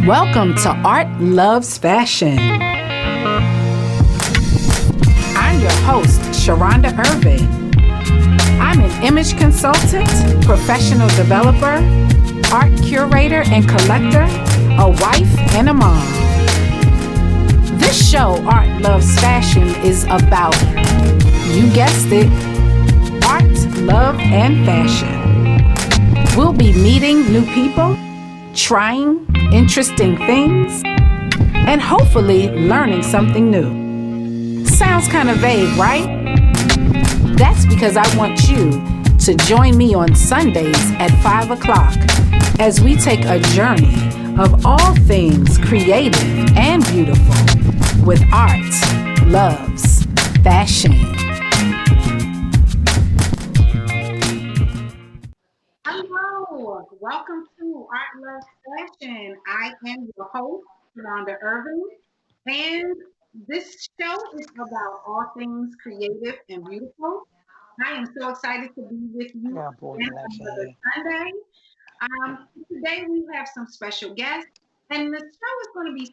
Welcome to Art Loves Fashion. I'm your host, Sharonda Irvin. I'm an image consultant, professional developer, art curator and collector, a wife and a mom. This show, Art Loves Fashion, is about, you guessed it, art, love, and fashion. We'll be meeting new people, trying interesting things, and hopefully learning something new. Sounds kind of vague, right? That's because I want you to join me on Sundays at 5 o'clock as we take a journey of all things creative and beautiful with art, loves, fashion. Hello, welcome to Art Loves Fashion. I am your host, Sharonda Irvin, and this show is about all things creative and beautiful. I am so excited to be with you Yeah, boy, again another Blackhead. Sunday. Today we have some special guests, and the show is going to be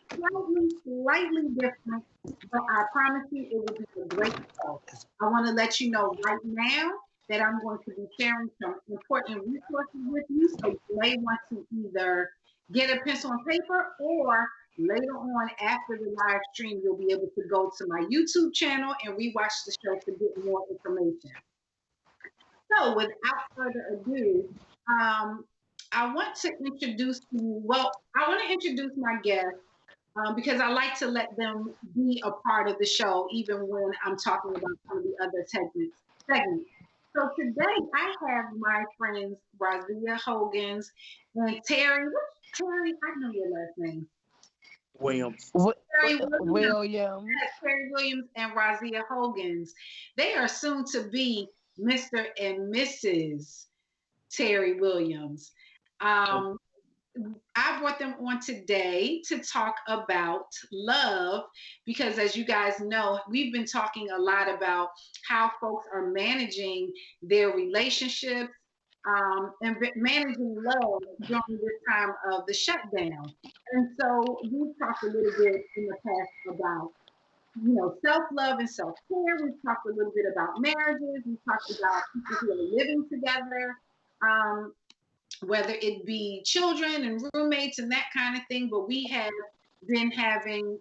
slightly different, but I promise you it will be a great show. I want to let you know right now that I'm going to be sharing some important resources with you, so you may want to either get a pencil and paper or later on after the live stream, you'll be able to go to my YouTube channel and rewatch the show to get more information. So, without further ado, um, I want to introduce you. Well, I want to introduce my guests because I like to let them be a part of the show, even when I'm talking about some of the other segments. So today I have my friends Razia Hogans and Terry. Terry? I know your last name. Williams. Terry Williams. Williams. Terry Williams and Razia Hogans. They are soon to be Mr. and Mrs. Terry Williams. Um, I brought them on today to talk about love because, as you guys know, we've been talking a lot about how folks are managing their relationships and managing love during this time of the shutdown. And so we've talked a little bit in the past about self-love and self-care. We've talked a little bit about marriages. We've talked about people who are living together. Um, whether it be children and roommates and that kind of thing. But we have been having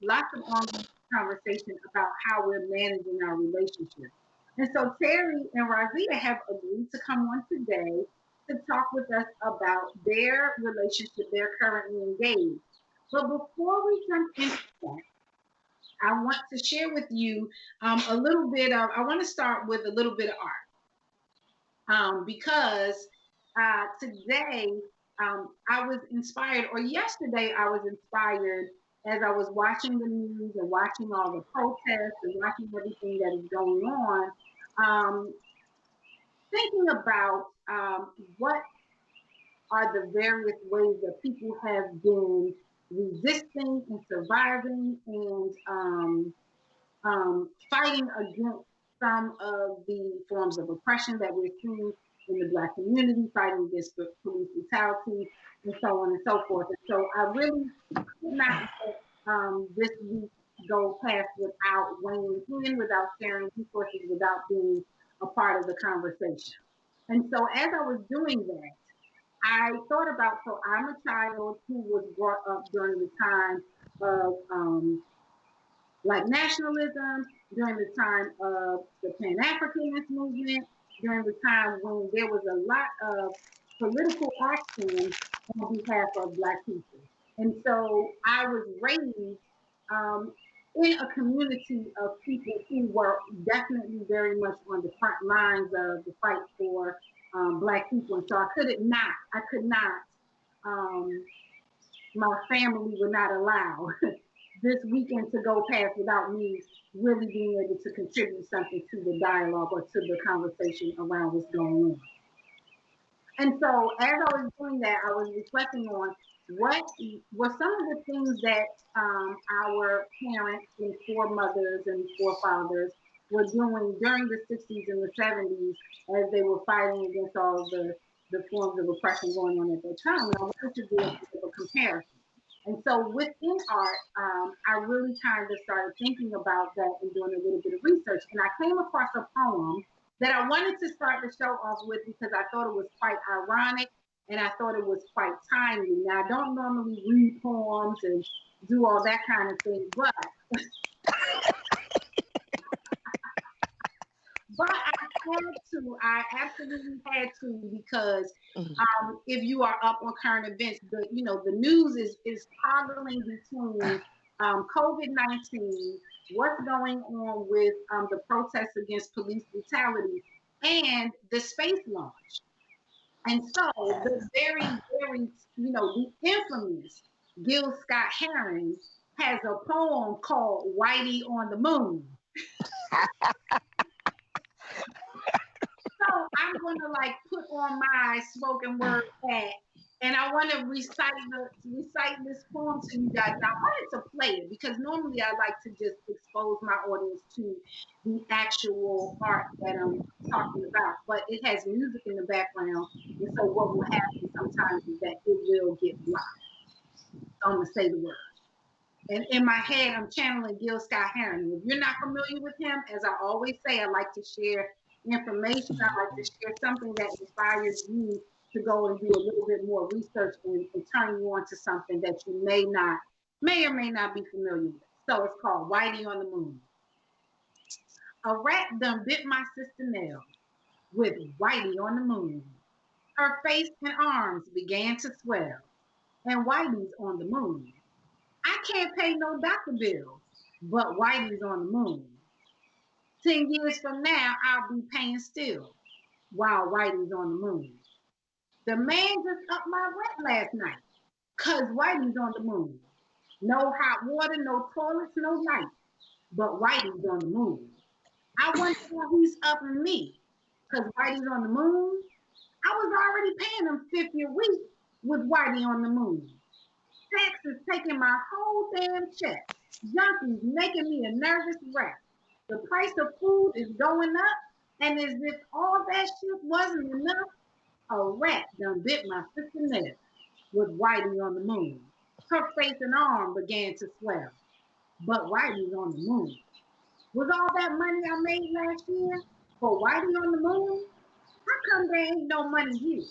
lots of ongoing conversation about how we're managing our relationships. And so Terry and Razia have agreed to come on today to talk with us about their relationship. They're currently engaged. But before we jump into that, I want to share with you a little bit of, I want to start with a little bit of art because today I was inspired, or yesterday I was inspired as I was watching the news and watching all the protests and watching everything that is going on, um, thinking about what are the various ways that people have been resisting and surviving and fighting against some of the forms of oppression that we're seeing in the Black community, fighting against police brutality, and so on and so forth. And so I really could not let this week go past without weighing in, without sharing resources, without being a part of the conversation. And so as I was doing that, I thought about, so I'm a child who was brought up during the time of like nationalism, during the time of the Pan Africanist movement, during the time when there was a lot of political action on behalf of Black people. And so I was raised um, in a community of people who were definitely very much on the front lines of the fight for Black people. And so I could not, um, my family would not allow this weekend to go past without me really being able to contribute something to the dialogue or to the conversation around what's going on. And so as I was doing that, I was reflecting on what were some of the things that our parents and foremothers and forefathers were doing during the 60s and the 70s as they were fighting against all the forms of oppression going on at that time. And I wanted to do a bit of a comparison. And so within art, I really kind of started thinking about that and doing a little bit of research. And I came across a poem that I wanted to start the show off with because I thought it was quite ironic and I thought it was quite timely. Now, I don't normally read poems and do all that kind of thing, but I absolutely had to because if you are up on current events, the news is toggling between COVID-19, what's going on with the protests against police brutality, and the space launch. And so the very, the infamous Gil Scott Heron has a poem called Whitey on the Moon. So I'm gonna like put on my spoken word hat, and I want to recite this poem to you guys. And I wanted to play it because normally I like to just expose my audience to the actual art that I'm talking about, but it has music in the background, and so what will happen sometimes is that it will get blocked. So I'm gonna say the word. And in my head, I'm channeling Gil Scott Heron. If you're not familiar with him, as I always say, I like to share information. I like to share something that inspires you to go and do a little bit more research and turn you on to something that you may or may not be familiar with. So it's called Whitey on the Moon. A rat done bit my sister Nell with Whitey on the moon. Her face and arms began to swell, and Whitey's on the moon. I can't pay no doctor bills, but Whitey's on the moon. 10 years from now, I'll be paying still while Whitey's on the moon. The man just upped my rent last night, 'cause Whitey's on the moon. No hot water, no toilets, no lights, but Whitey's on the moon. I wonder why he's upping me, 'cause Whitey's on the moon. I was already paying him 50 a week with Whitey on the moon. Tax is taking my whole damn check. Junkies making me a nervous wreck. The price of food is going up, and as if all that shit wasn't enough, a rat done bit my sister Nell with Whitey on the moon. Her face and arm began to swell, but Whitey's on the moon. Was all that money I made last year for Whitey on the moon? How come there ain't no money here?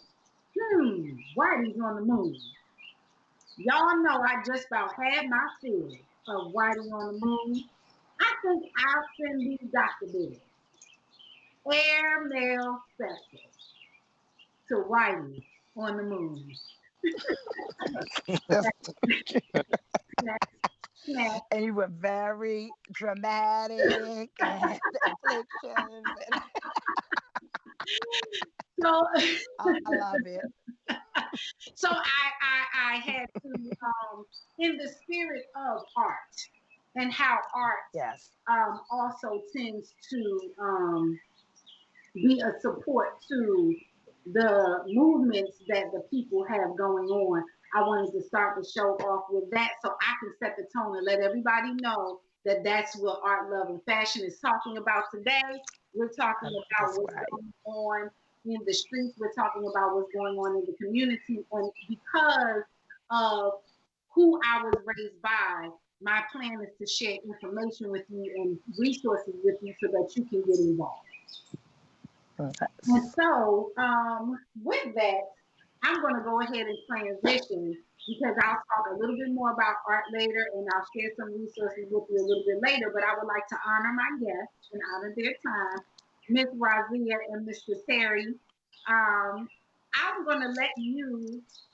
Whitey's on the moon. Y'all know I just about had my fill of Whitey on the moon. I think I'll send these doctor bills. Airmail special to Whitey on the moon. Snap. And you were very dramatic and afflictions. So I love it. So I had to, in the spirit of art and how art Yes. also tends to be a support to the movements that the people have going on. I wanted to start the show off with that so I can set the tone and let everybody know that that's what Art, Love, and Fashion is talking about today. We're talking about what's going on in the streets. We're talking about what's going on in the community. And because of who I was raised by, my plan is to share information with you and resources with you so that you can get involved. And so, with that, I'm going to go ahead and transition because I'll talk a little bit more about art later and I'll share some resources with you a little bit later. But I would like to honor my guests and honor their time, Miss Razia and Mr. Terry. I'm going to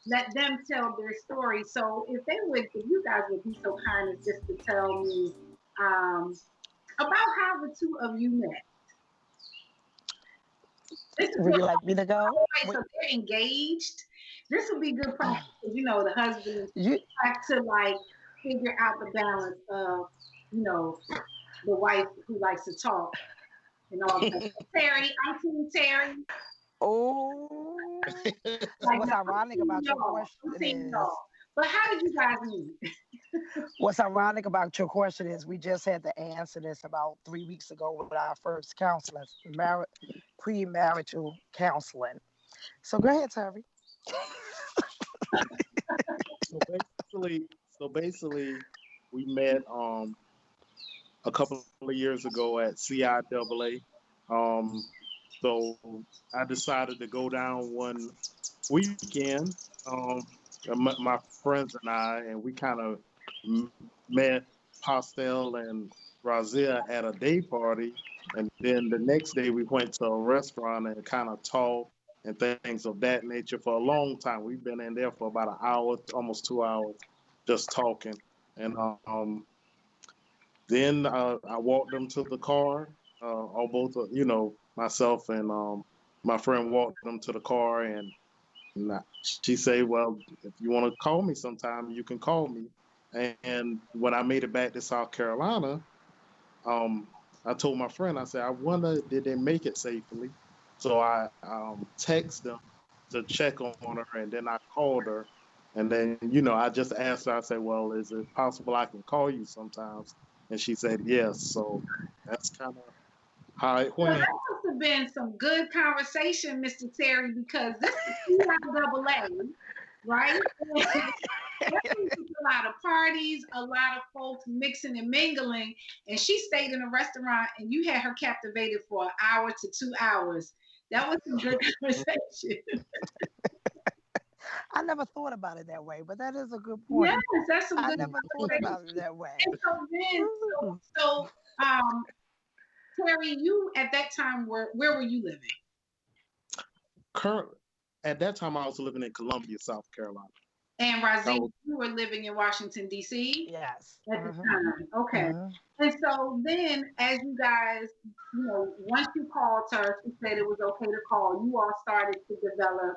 let them tell their story. So if you guys would be so kind as just to tell me about how the two of you met. Would you like me to go? So they're engaged. This would be good practice because the husband have to like figure out the balance of the wife who likes to talk and all that. Terry, I'm Team Terry. Oh, what's ironic about your question is, but how did you guys meet? What's ironic about your question is we just had to answer this about 3 weeks ago with our first counseling, premarital counseling. So go ahead, Terry. So So basically, we met a couple of years ago at CIAA. So I decided to go down one weekend. Um, my friends and I, and we kind of met Pastel and Razia at a day party, and then the next day we went to a restaurant and kind of talked and things of that nature for a long time. We've been in there for about an hour, almost 2 hours, just talking. And then I walked them to the car. Or both, myself and my friend walked them to the car, and she said, "Well, if you want to call me sometime, you can call me." And when I made it back to South Carolina, um, I told my friend, I said, "I wonder did they make it safely?" So I texted them to check on her, and then I called her, and then I just asked her. I said, "Well, is it possible I can call you sometimes?" And she said yes. So that's kind of how it Well, that went. must have been some good conversation, Mr. Terry, because this is CIAA, right? That means a lot of parties, a lot of folks mixing and mingling, and she stayed in a restaurant, and you had her captivated for an hour to 2 hours. That was some good conversation. I never thought about it that way, but that is a good Yes, point. that's some I good never thought conversation. about it that way. And so then, Mm. um, Terry, you at that time where were you living? Current At that time, I was living in Columbia, South Carolina. And I Razina, was, you were living in Washington, D.C. Yes. at the time. Okay. Hmm. And so then, as you guys, once you called her, she said it was okay to call, you all started to develop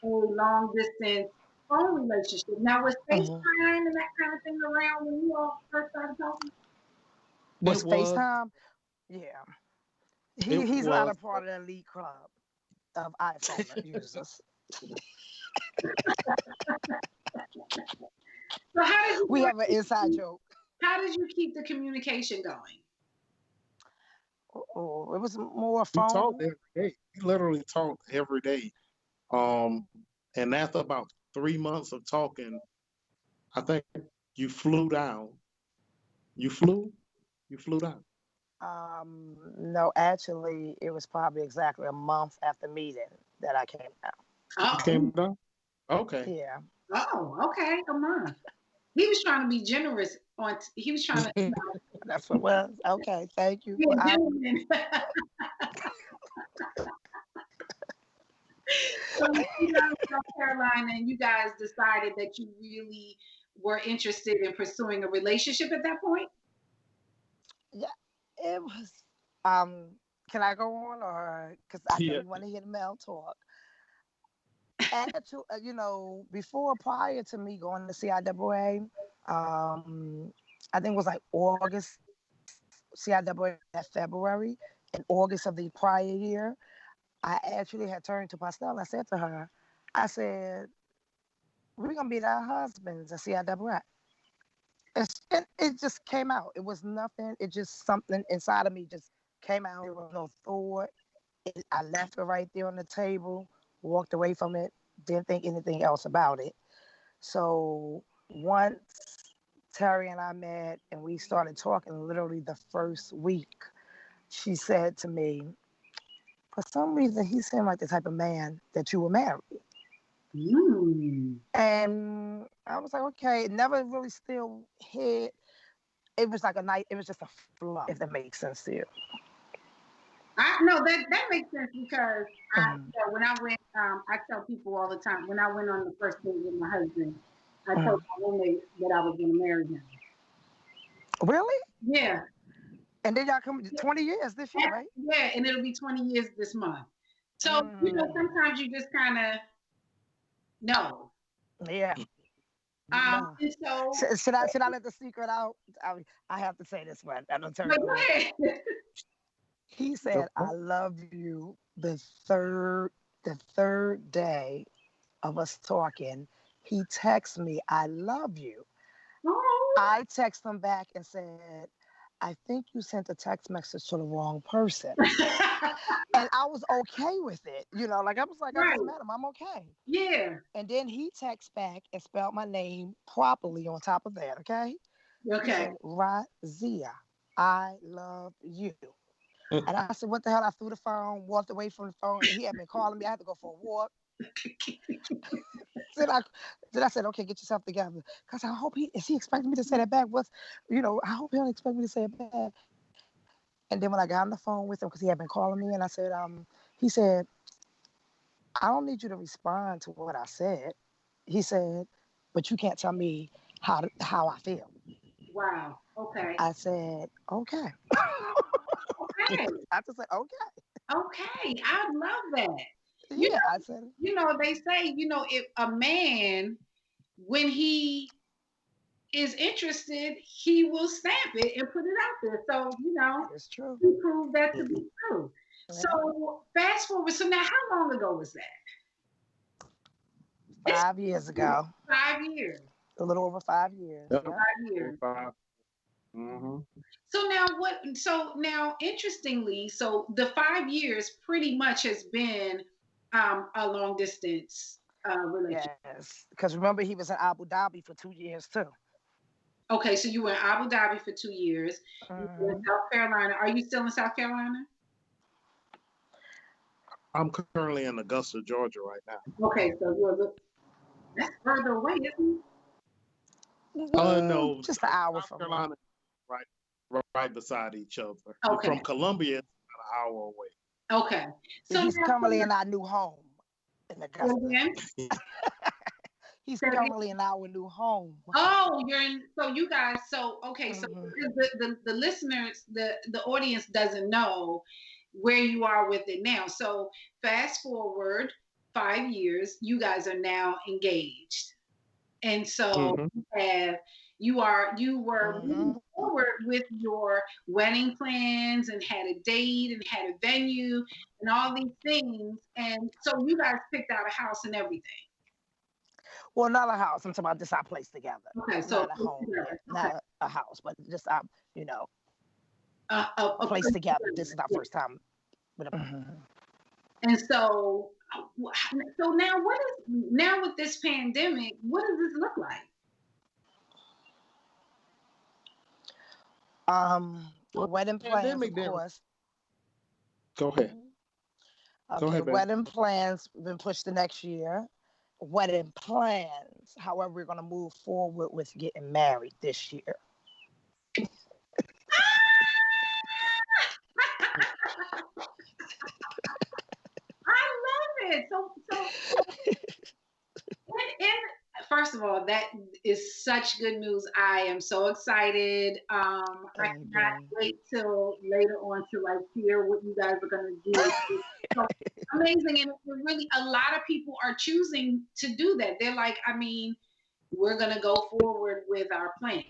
a long distance phone relationship. Now, was Hmm. FaceTime and that kind of thing around when you all first started talking? Was it was, FaceTime? Yeah. it He's not a was. part of the elite club of iPhone users. So how did We you have an inside joke. keep the communication going? Oh, it was more We talked phone. every day. We literally talked every day. Um, and after about 3 months of talking, I think you flew down. You flew. You flew down. No, actually, it was probably exactly a month after meeting that I came out. You came Oh, down. Okay. Yeah. okay, a month. He was trying to be generous he was trying to That's what it was. Okay, thank you be for a honoring. gentleman. So you got to South Carolina and you guys decided that you really were interested in pursuing a relationship at that point? Yeah, it was. Um, can I go on, or because I know Yeah. you want to hear the male talk? Actually, before prior to me going to CIAA, I think it was like August. CIAA that February. In August of the prior year, I actually had turned to Pastel. I said to her, I said, "We're gonna be our husbands at CIAA." It just came out. It was nothing. It just something inside of me just came out. There was no thought. I left it right there on the table, walked away from it, didn't think anything else about it. So once Terry and I met and we started talking literally the first week, she said to me, for some reason, he seemed like the type of man that you would marry. Mm. And I was like, okay, it never really still hit. It was like a night, it was just a fluff, if that makes sense to you. I no, that makes sense because Mhm. when I went, I tell people all the time when I went on the first date with my husband, I told Mhm. my roommate that I was going to marry him. Really? Yeah, And then y'all come 20 years this year, right? yeah, and it'll be 20 years this month. So Mm. sometimes you just kind of know. Yeah. You know. And so, Should I let the secret out? I have to say this one. I don't turn but it go loose. ahead. He said, "I love you." The third day of us talking, he texts me, "I love you." Oh, I text him back and said, I think you sent a text message to the wrong person. And I was okay with it. Like I was like, I Right. just met him. I'm okay. Yeah. And then he texts back and spelled my name properly on top of that, okay? He Okay. said, Razia, I love you. And I said, what the hell? I threw the phone, walked away from the phone. He had been calling me. I had to go for a walk. Then I said, okay, get yourself together. Because I hope is he expecting me to say that back? I hope he don't expect me to say it back. And then when I got on the phone with him, because he had been calling me, and I said, he said, I don't need you to respond to what I said. He said, but you can't tell me how I feel. Wow. Okay. I said, okay. Okay. I just said, okay. Okay. I love that. Yeah, I said, They say, if a man, when he is interested, he will stamp it and put it out there. So, that is true. he proved that to be true. Yeah. So fast forward. So now, how long ago was that? 5 years ago. 5 years. A little over 5 years. Yep. Yeah. 5 years. Mm-hmm. So now, interestingly, so the 5 years pretty much has been a long distance relationship. Yes. Because remember, he was in Abu Dhabi for 2 years too. Okay, so you were in Abu Dhabi for 2 years. You were in South Carolina. Are you still in South Carolina? I'm currently in Augusta, Georgia, right now. Okay, so that's further away, isn't it? No, just an hour South from Carolina, right beside each other. Okay. From Columbia, it's about an hour away. Okay. So he's currently in our new home in Augusta. Again? He's currently in our new home. Oh, so you guys, okay, so the listeners, the audience doesn't know where you are with it now. So fast forward 5 years, you guys are now engaged. And so you were moving forward with your wedding plans and had a date and had a venue and all these things. And so you guys picked out a house and everything. Well, not a house. I'm talking about just our place together. Okay, so not a home, not a house, but just a place together. This is our first time. And so now now with this pandemic, what does this look like? Wedding plans, of course. Go ahead. Okay, Go ahead, wedding plans been pushed to next year. Wedding plans. However, we're going to move forward with getting married this year. I love it. So first of all, that is such good news. I am so excited. I cannot wait till later on to hear what you guys are going to do. So amazing. And really, a lot of people are choosing to do that. They're like, we're going to go forward with our plan.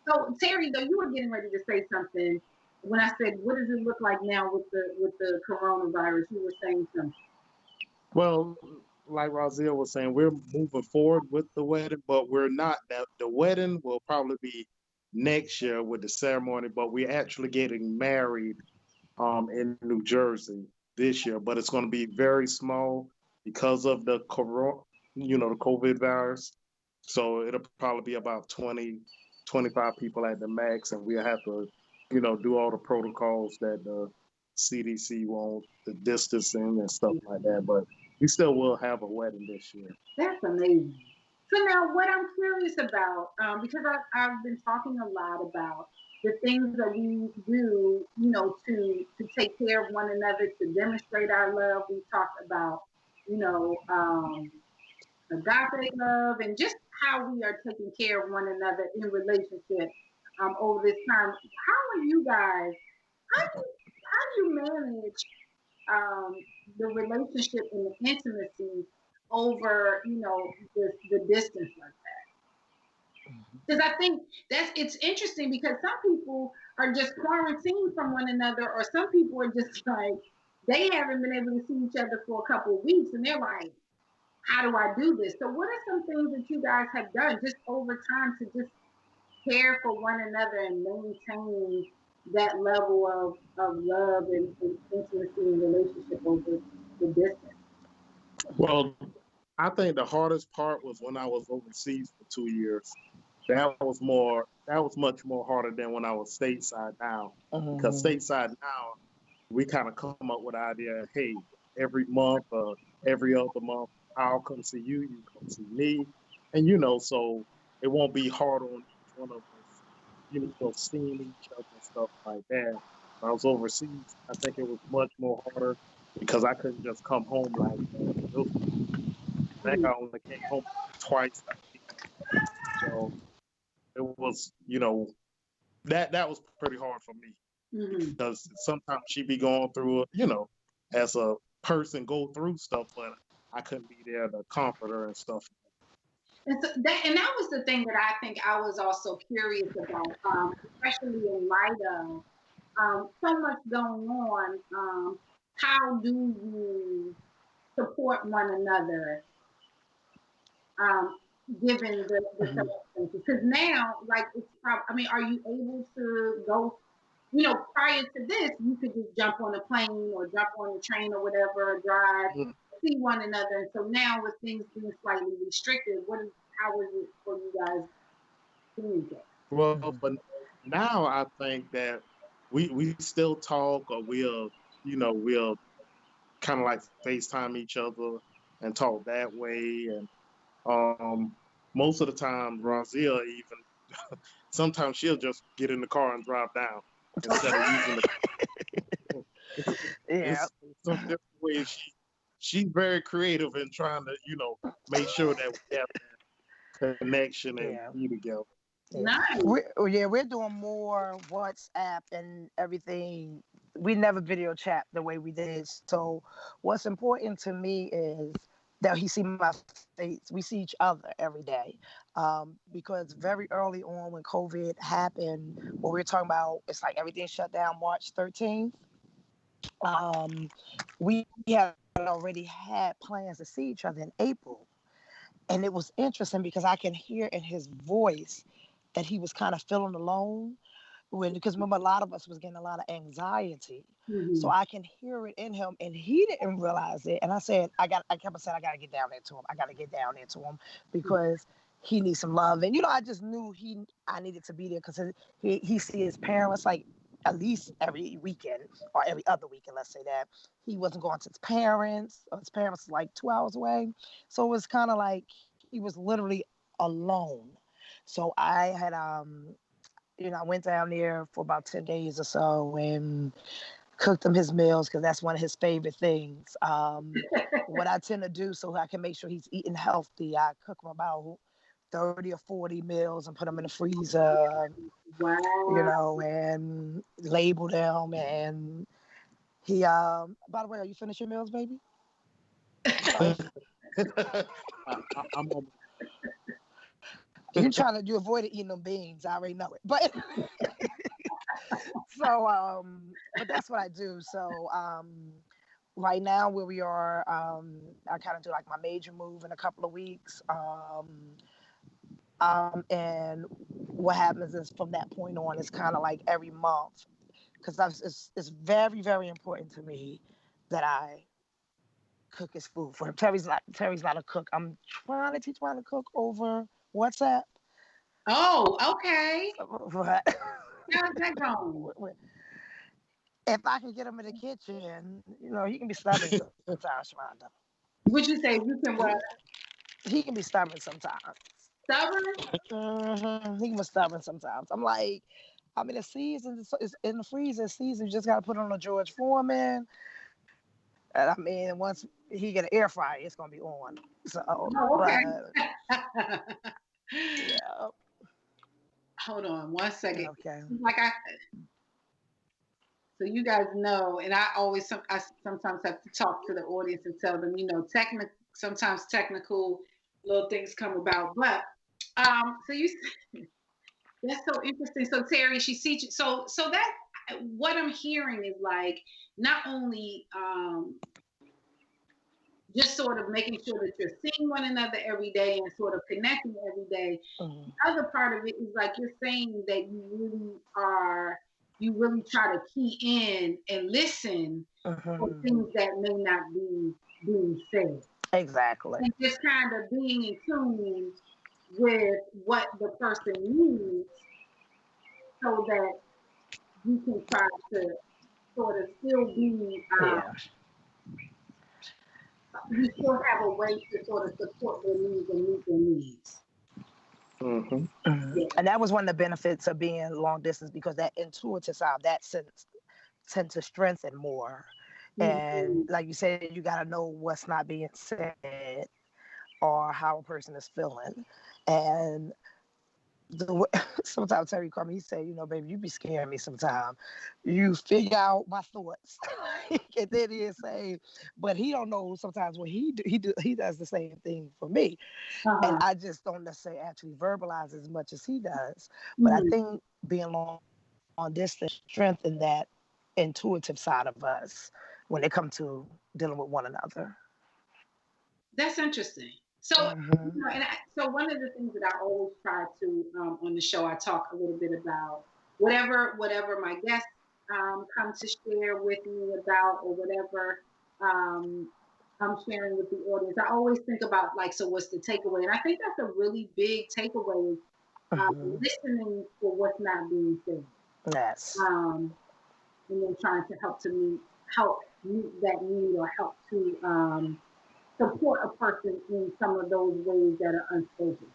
So Terry, though, you were getting ready to say something when I said, what does it look like now with the coronavirus? You were saying something. Well, like Razia was saying, we're moving forward with the wedding, but we're not. The wedding will probably be next year with the ceremony, but we're actually getting married in New Jersey this year, but it's going to be very small because of the the COVID virus. So it'll probably be about 20, 25 people at the max, and we'll have to, do all the protocols that the CDC wants, the distancing and stuff like that. But we still will have a wedding this year. That's amazing. So now what I'm curious about, because I've been talking a lot about the things that we do, to take care of one another, to demonstrate our love. We talked about, agape love and just how we are taking care of one another in relationship over this time. How are you guys? How do you manage the relationship and the intimacy over the distance like that? Because I think it's interesting because some people are just quarantined from one another, or some people are just like they haven't been able to see each other for a couple of weeks, and they're like, how do I do this? So what are some things that you guys have done just over time to just care for one another and maintain that level of love and intimacy and relationship over the distance? Well, I think the hardest part was when I was overseas for 2 years. That was much more harder than when I was stateside now. Because Mm-hmm. stateside now, we kind of come up with the idea, hey, every month or every other month, I'll come see you, you come see me. And so it won't be hard on each one of us, seeing each other and stuff like that. When I was overseas, I think it was much more harder because I couldn't just come home like that. It was, I think I only came home twice a year. So it was, that was pretty hard for me Mm-hmm. because sometimes she be going through it, as a person go through stuff, but I couldn't be there to comfort her and stuff. And so that was the thing that I think I was also curious about, especially in light of so much going on. How do you support one another, um, given the Mm-hmm. circumstances? Because now, like, it's probably, I mean, are you able to go? Prior to this, you could just jump on a plane or jump on a train or whatever, drive, Mhm. see one another. And so now, with things being slightly restricted, how is it for you guys to communicate? Well, Mm-hmm. but now I think that we still talk, or we'll kind of like FaceTime each other and talk that way. And most of the time, Razia even sometimes she'll just get in the car and drive down instead of using the Yeah. it's some different ways she's very creative in trying to, make sure that we have that connection and Yeah. be together. Yeah. Nice. We're doing more WhatsApp and everything. We never video chat the way we did. So what's important to me is that he see my face. We see each other every day. Because very early on when COVID happened, what we were talking about, it's like everything shut down March 13th. Um, we had already had plans to see each other in April. And it was interesting because I can hear in his voice that he was kind of feeling alone because remember a lot of us was getting a lot of anxiety. So Mm-hmm. I can hear it in him and he didn't realize it. And I kept saying, I gotta get down there to him. I gotta get down there to him because he needs some love. And I just knew I needed to be there because he see his parents like at least every weekend or every other weekend, let's say that. He wasn't going to his parents. His parents was like 2 hours away. So it was kind of like he was literally alone. So I had I went down there for about 10 days or so and cooked him his meals because that's one of his favorite things. What I tend to do so I can make sure he's eating healthy, I cook him about 30 or 40 meals and put them in the freezer, Wow. and label them. And he, by the way, are you finished your meals, baby? Oh, I'm on. you avoided eating them beans. I already know it. But so, but that's what I do. So, right now where we are, I kind of do like my major move in a couple of weeks. And what happens is from that point on, it's kind of like every month because it's very, very important to me that I cook his food for him. Terry's not a cook. I'm trying to teach him how to cook over WhatsApp. Oh, okay. But How's that going? if I can get him in the kitchen, he can be stubborn sometimes, Sharonda. Would you say you can what? He can be stubborn sometimes. Stubborn? He can be stubborn sometimes. I'm like, I mean, the season is in the freezer season. You just got to put on a George Foreman. And I mean, once he get an air fryer, it's gonna be on. So, Oh, okay. but yeah, Hold on one second. okay. Like so you guys know, and I sometimes have to talk to the audience and tell them, sometimes technical little things come about. But so that's so interesting. So Terry, she sees you. So that what I'm hearing is like not only just sort of making sure that you're seeing one another every day and sort of connecting every day. Mm-hmm. The other part of it is like you're saying that you really try to key in and listen for Mm-hmm. things that may not be being said. Exactly. And just kind of being in tune with what the person needs so that you can try to sort of still be, Yeah. you still have a way to sort of support their needs and meet their needs. Mm-hmm. Mm-hmm. Yeah. And that was one of the benefits of being long distance, because that intuitive side, that sense tend to strengthen more. Mm-hmm. And like you said, you got to know what's not being said or how a person is feeling. And sometimes Terry called me, he said, baby, you be scaring me sometimes. You figure out my thoughts. And then he'll say, but he don't know sometimes when he does the same thing for me. And Uh-huh. I just don't necessarily actually verbalize as much as he does. But I Mm-hmm. think being long distance strengthen that intuitive side of us when it comes to dealing with one another. That's interesting. So, Mm-hmm. so one of the things that I always try to on the show, I talk a little bit about whatever my guests come to share with me about, or whatever um, I'm sharing with the audience. I always think about like, so what's the takeaway? And I think that's a really big takeaway. Mm-hmm. Listening for what's not being said, Yes. um, and then trying to help meet that need, or help to support a person in some of those ways that are unspoken.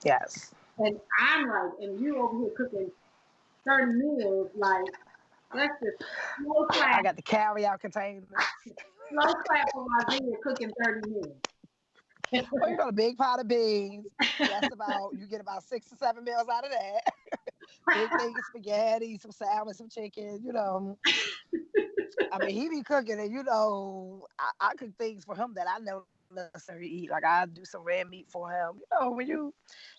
Yes. And I'm like, and you over here cooking 30 meals, like that's just slow I clap, got the carry out containers. slow clap for Isaiah cooking 30 meals. Well, the big pot of beans. You get about 6 to 7 meals out of that. Big thing of spaghetti, some salmon, some chicken. I mean, he be cooking, and I cook things for him that I never necessarily eat. Like I do some red meat for him.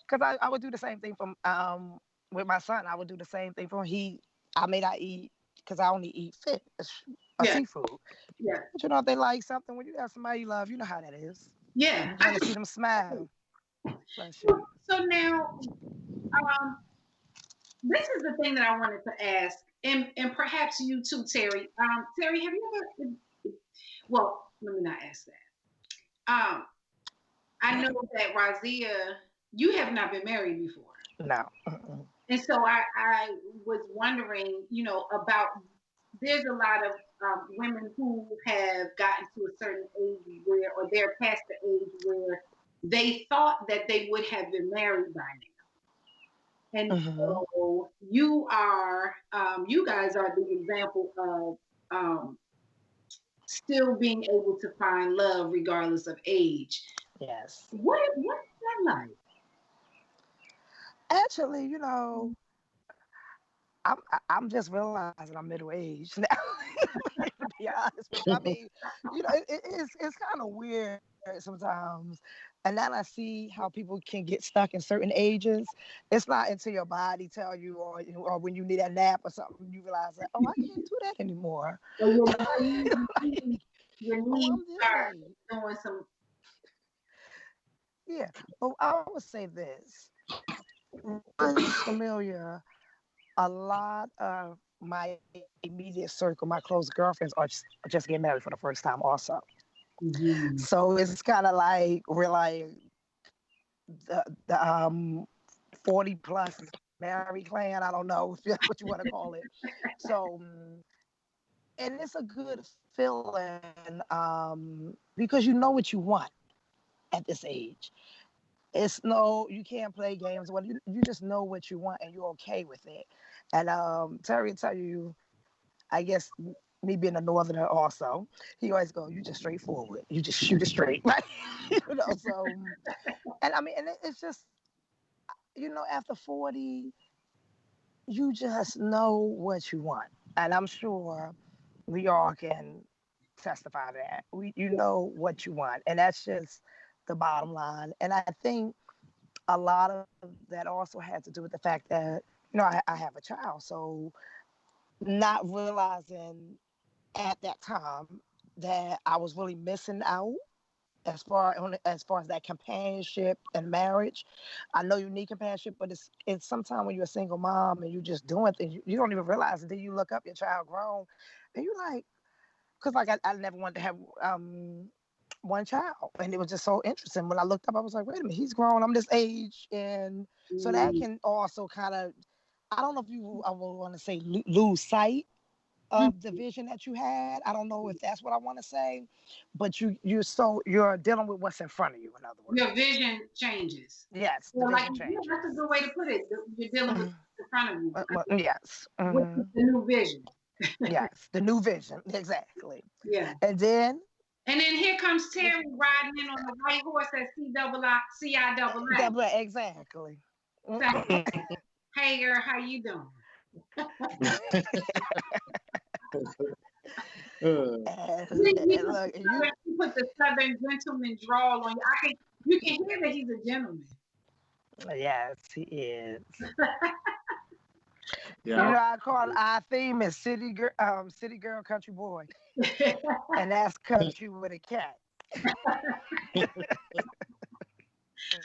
Because I would do the same thing from with my son. I would do the same thing for him. I may not eat because I only eat fish or Yeah, seafood. yeah, But if they like something, when you got somebody you love, you know how that is. yeah. You want to see them smile. Bless So, you. so now, this is the thing that I wanted to ask, and perhaps you too, Terry. Terry, have you ever? Well, let me not ask that. I know that Razia, you have not been married before. No. Mm-mm. And so I was wondering, about there's a lot of women who have gotten to a certain age where, or they're past the age where they thought that they would have been married by now. And Mm-hmm. so you guys are the example of still being able to find love regardless of age. Yes. What's that like? Actually, I'm just realizing I'm middle aged now. To be honest with you, I mean, it's kind of weird sometimes. And then I see how people can get stuck in certain ages. It's not until your body tell you, or when you need a nap or something, you realize that, oh, I can't do that anymore. Or Like, your oh, knees I'm this start age. doing some. Yeah, but I would say this: once familiar, a lot of my immediate circle, my close girlfriends, are just getting married for the first time also. Mhm. So it's kind of like we're like the 40 plus married clan. I don't know if that's what you want to call it. So, and it's a good feeling because you know what you want at this age. It's no, you can't play games. Well, you just know what you want and you're okay with it. And Terry will tell you, I guess me being a northerner also, he always go, you just straightforward. You just shoot it straight. Right? So, and I mean, and it's just, after 40, you just know what you want. And I'm sure we all can testify to that. You know what you want. And that's just the bottom line. And I think a lot of that also had to do with the fact that, I have a child. So not realizing at that time that I was really missing out as far as that companionship and marriage. I know you need companionship, but it's sometimes when you're a single mom and you're just doing things, you don't even realize it. Then you look up, your child grown, and you're like, because like I never wanted to have one child, and it was just so interesting. When I looked up, I was like, wait a minute, he's grown. I'm this age, and so that can also kind of, I don't know if I would want to say lose sight of the vision that you had. I don't know if that's what I want to say, but you're dealing with what's in front of you. In other words, your vision changes. Yes, the vision changes. That's a good way to put it. You're dealing with what's in front of you. Yes. With the new vision. Yes, the new vision. Exactly. Yeah. And then here comes Terry riding in on the white horse at CIAA. Exactly. Hey girl, how you doing? Look, you put the Southern gentleman drawl on you. You can hear that he's a gentleman. Yes, he is. Yeah. You know, I call our theme is city girl, country boy, and that's country with a cat.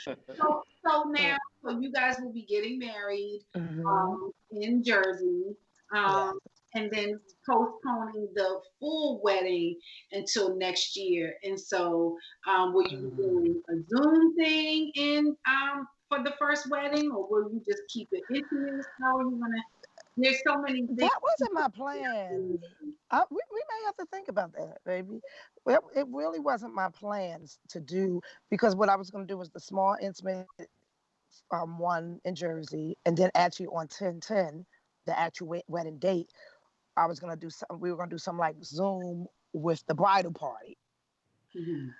So now, so you guys will be getting married in Jersey, and then postponing the full wedding until next year. And so, will you be doing a Zoom thing for the first wedding, or will you just keep it intimate? How are you gonna? There's so many things. That wasn't my plan. We may have to think about that, baby. Well, it really wasn't my plans to do, because what I was going to do was the small intimate one in Jersey, and then actually on 10/10, the actual wedding date, I was going to do some. We were going to do some like Zoom with the bridal party. Mm-hmm.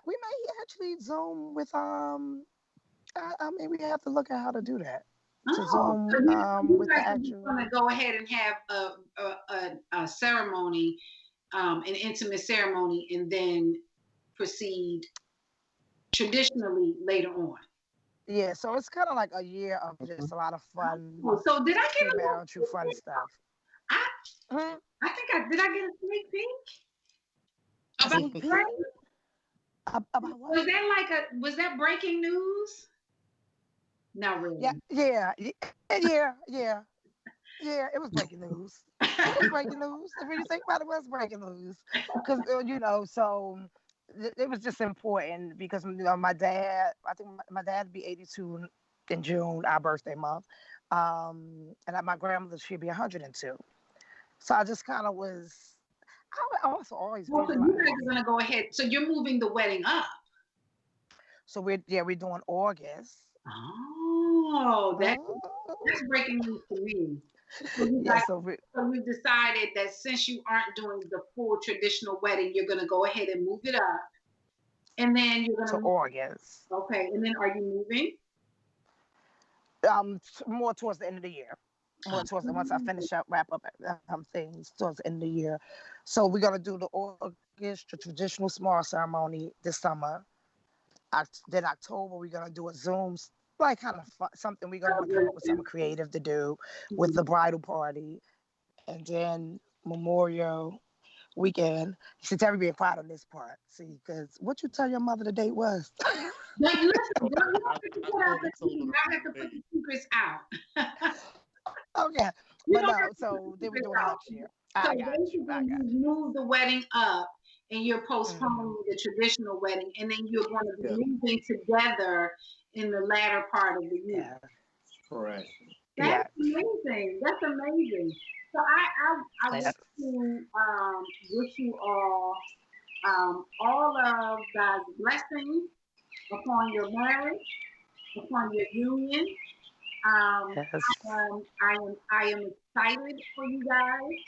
We may actually Zoom with I mean, we have to look at how to do that. To Zoom with the actual. Going to go ahead and have a ceremony, an intimate ceremony, and then proceed traditionally later on. Yeah, so it's kind of like a year of just a lot of fun. So did I get marital fun stuff? I think did I get a sneak peek? About what? Was that breaking news? Not really. Yeah. It was breaking news. It was breaking news. If you think about it, it was breaking news. Because so it was just important because my dad. I think my dad would be 82 in June, our birthday month, and my grandmother should be 102. So I just kind of was. I also always. Well, so you guys are gonna go ahead. So you're moving the wedding up. So we're doing August. Oh, that's breaking news to me. So we've decided that since you aren't doing the full traditional wedding, you're going to go ahead and move it up, and then you're going to August. Okay, and then are you moving? More towards the end of the year. Once I wrap up things towards the end of the year. So we're gonna do the August, the traditional small ceremony this summer. Then October we're gonna do a Zoom, like kind of fun, something we're gonna come up with something creative to do with the bridal party, and then Memorial weekend. You should Terry being quiet on this part. See, because what you tell your mother the date was. Listen, I have to put the secrets out. Okay, but no. So then we're doing it next year. So basically, you move the wedding up, and you're postponing the traditional wedding, and then you're going to be moving together in the latter part of the year. Correct. That's amazing. That's amazing. So I wish you all of God's blessings upon your marriage, upon your union. I am excited for you guys.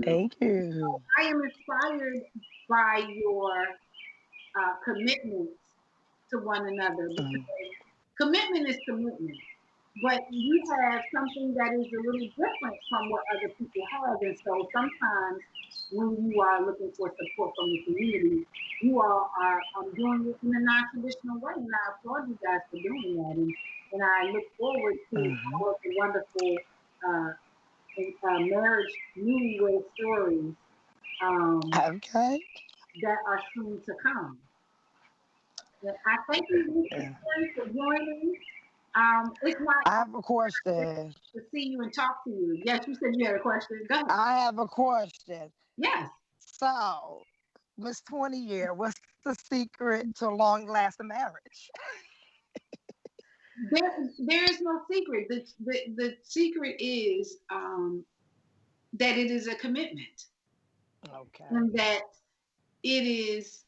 Thank you. I am inspired by your commitment to one another. Commitment is commitment, but you have something that is a little different from what other people have. And so sometimes when you are looking for support from the community, you all are doing it in a non-traditional way. And I applaud you guys for doing that. And I look forward to all of the wonderful marriage newlywed stories Okay. that are soon to come. And I thank you, Mr. Yeah. Terry, for joining. It's not I have a question. to see you and talk to you. Yes, you said you had a question. Go ahead. I have a question. Yes. So, Miss 20 Year, what's the secret to long lasting marriage? There is no secret. The secret is that it is a commitment, Okay. and that it is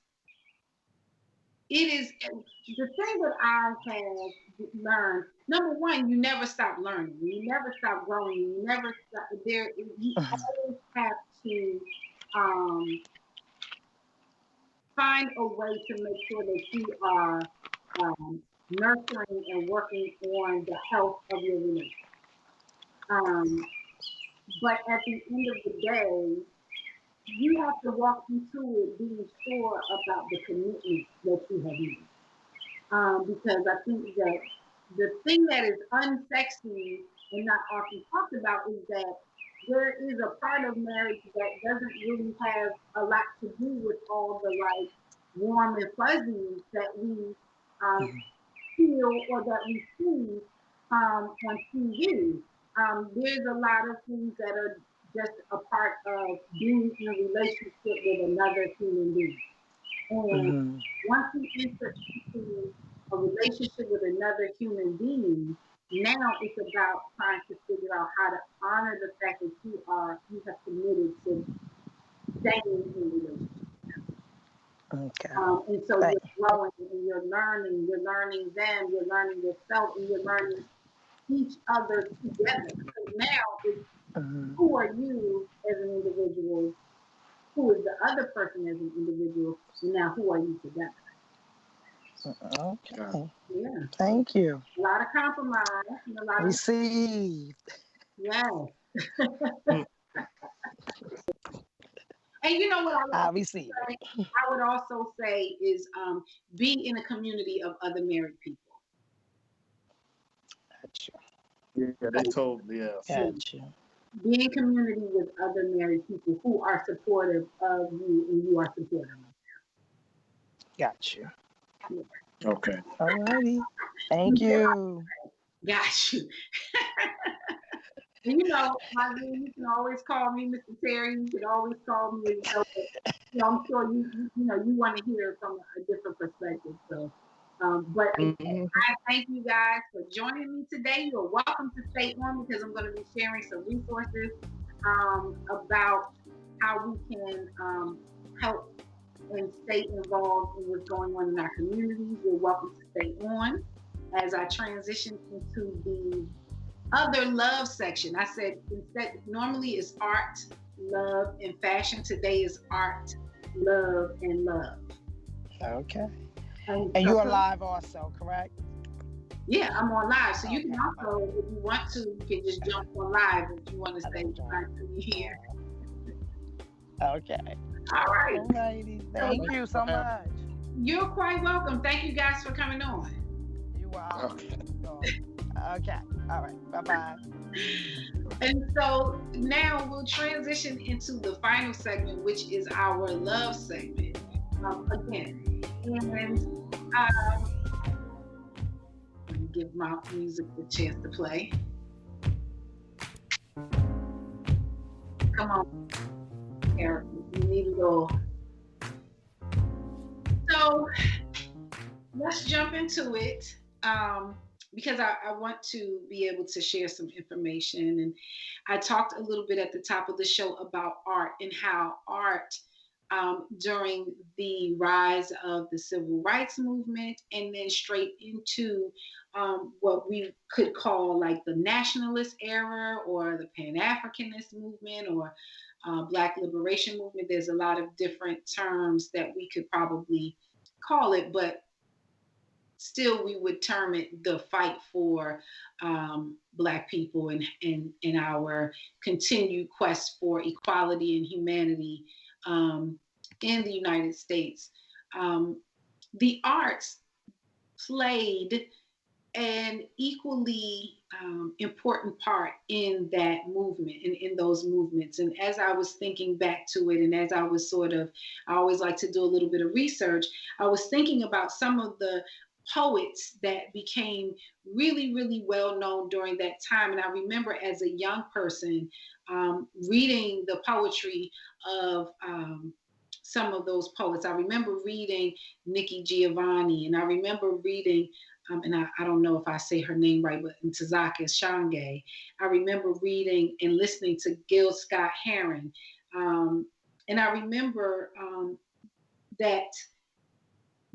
the thing that I have learned. Number one, you never stop learning. You never stop growing. You never stop there. You always have to um, find a way to make sure that you are nurturing and working on the health of your relationship. Um, but at the end of the day, you have to walk into it being sure about the commitment that you have made. Because I think that the thing that is unsexy and not often talked about is that there is a part of marriage that doesn't really have a lot to do with all the like warm and fuzzies that we feel or that we see on TV. There's a lot of things that are just a part of being in a relationship with another human being. And Mhm. once you enter into a relationship with another human being, now it's about trying to figure out how to honor the fact that you have committed to staying in relationship. Okay. And so Thank you're growing and you're learning them, you're learning yourself, and you're learning each other together. So now it's Mhm. who are you as an individual, who is the other person as an individual, and now who are you together? Okay. Yeah. Thank you. A lot of compromise and a lot of Received. yes. And you know what I would I also received say? it. I would also say is be in a community of other married people. Gotcha. Yeah, they told yes. Gotcha. Be in community with other married people who are supportive of you and you are supportive of Gotcha. them. Okay. Alrighty. Thank you. Got you. And you know, my dear, you can always call me Mr. Terry. You can always call me. I'm sure you want to hear it from a different perspective. So, but again, I thank you guys for joining me today. You're welcome to stay on because I'm going to be sharing some resources about how we can help and stay involved in what's going on in our communities. You're welcome to stay on as I transition into the other love section. I said instead, normally it's art, love, and fashion. Today is art, love, and love. Okay. And And so, you're live also, correct? yeah, I'm on live. So you Okay. can also, if you want to, you can just jump on live if you want to stay trying to be here. Okay. All right. Alrighty. Thank you so much. You're quite welcome. Thank you guys for coming on. You are. Okay. Okay. All right. Bye-bye. And so now we'll transition into the final segment, which is our love segment. Again, and let me give my music a chance to play. Come on, Eric, you need a little. So let's jump into it. Because I want to be able to share some information. And I talked a little bit at the top of the show about art and how art during the rise of the civil rights movement and then straight into what we could call like the nationalist era or the Pan-Africanist movement or Black liberation movement. There's a lot of different terms that we could probably call it, but still we would term it the fight for Black people and our continued quest for equality and humanity in the United States. The arts played an equally important part in that movement and in those movements. And as I was thinking back to it, and as I was I always like to do a little bit of research, I was thinking about some of the poets that became really, really well known during that time. And I remember as a young person reading the poetry of some of those poets. I remember reading Nikki Giovanni, and I remember reading and I don't know if I say her name right, but Ntozake Shange. I remember reading and listening to Gil Scott Heron. And I remember that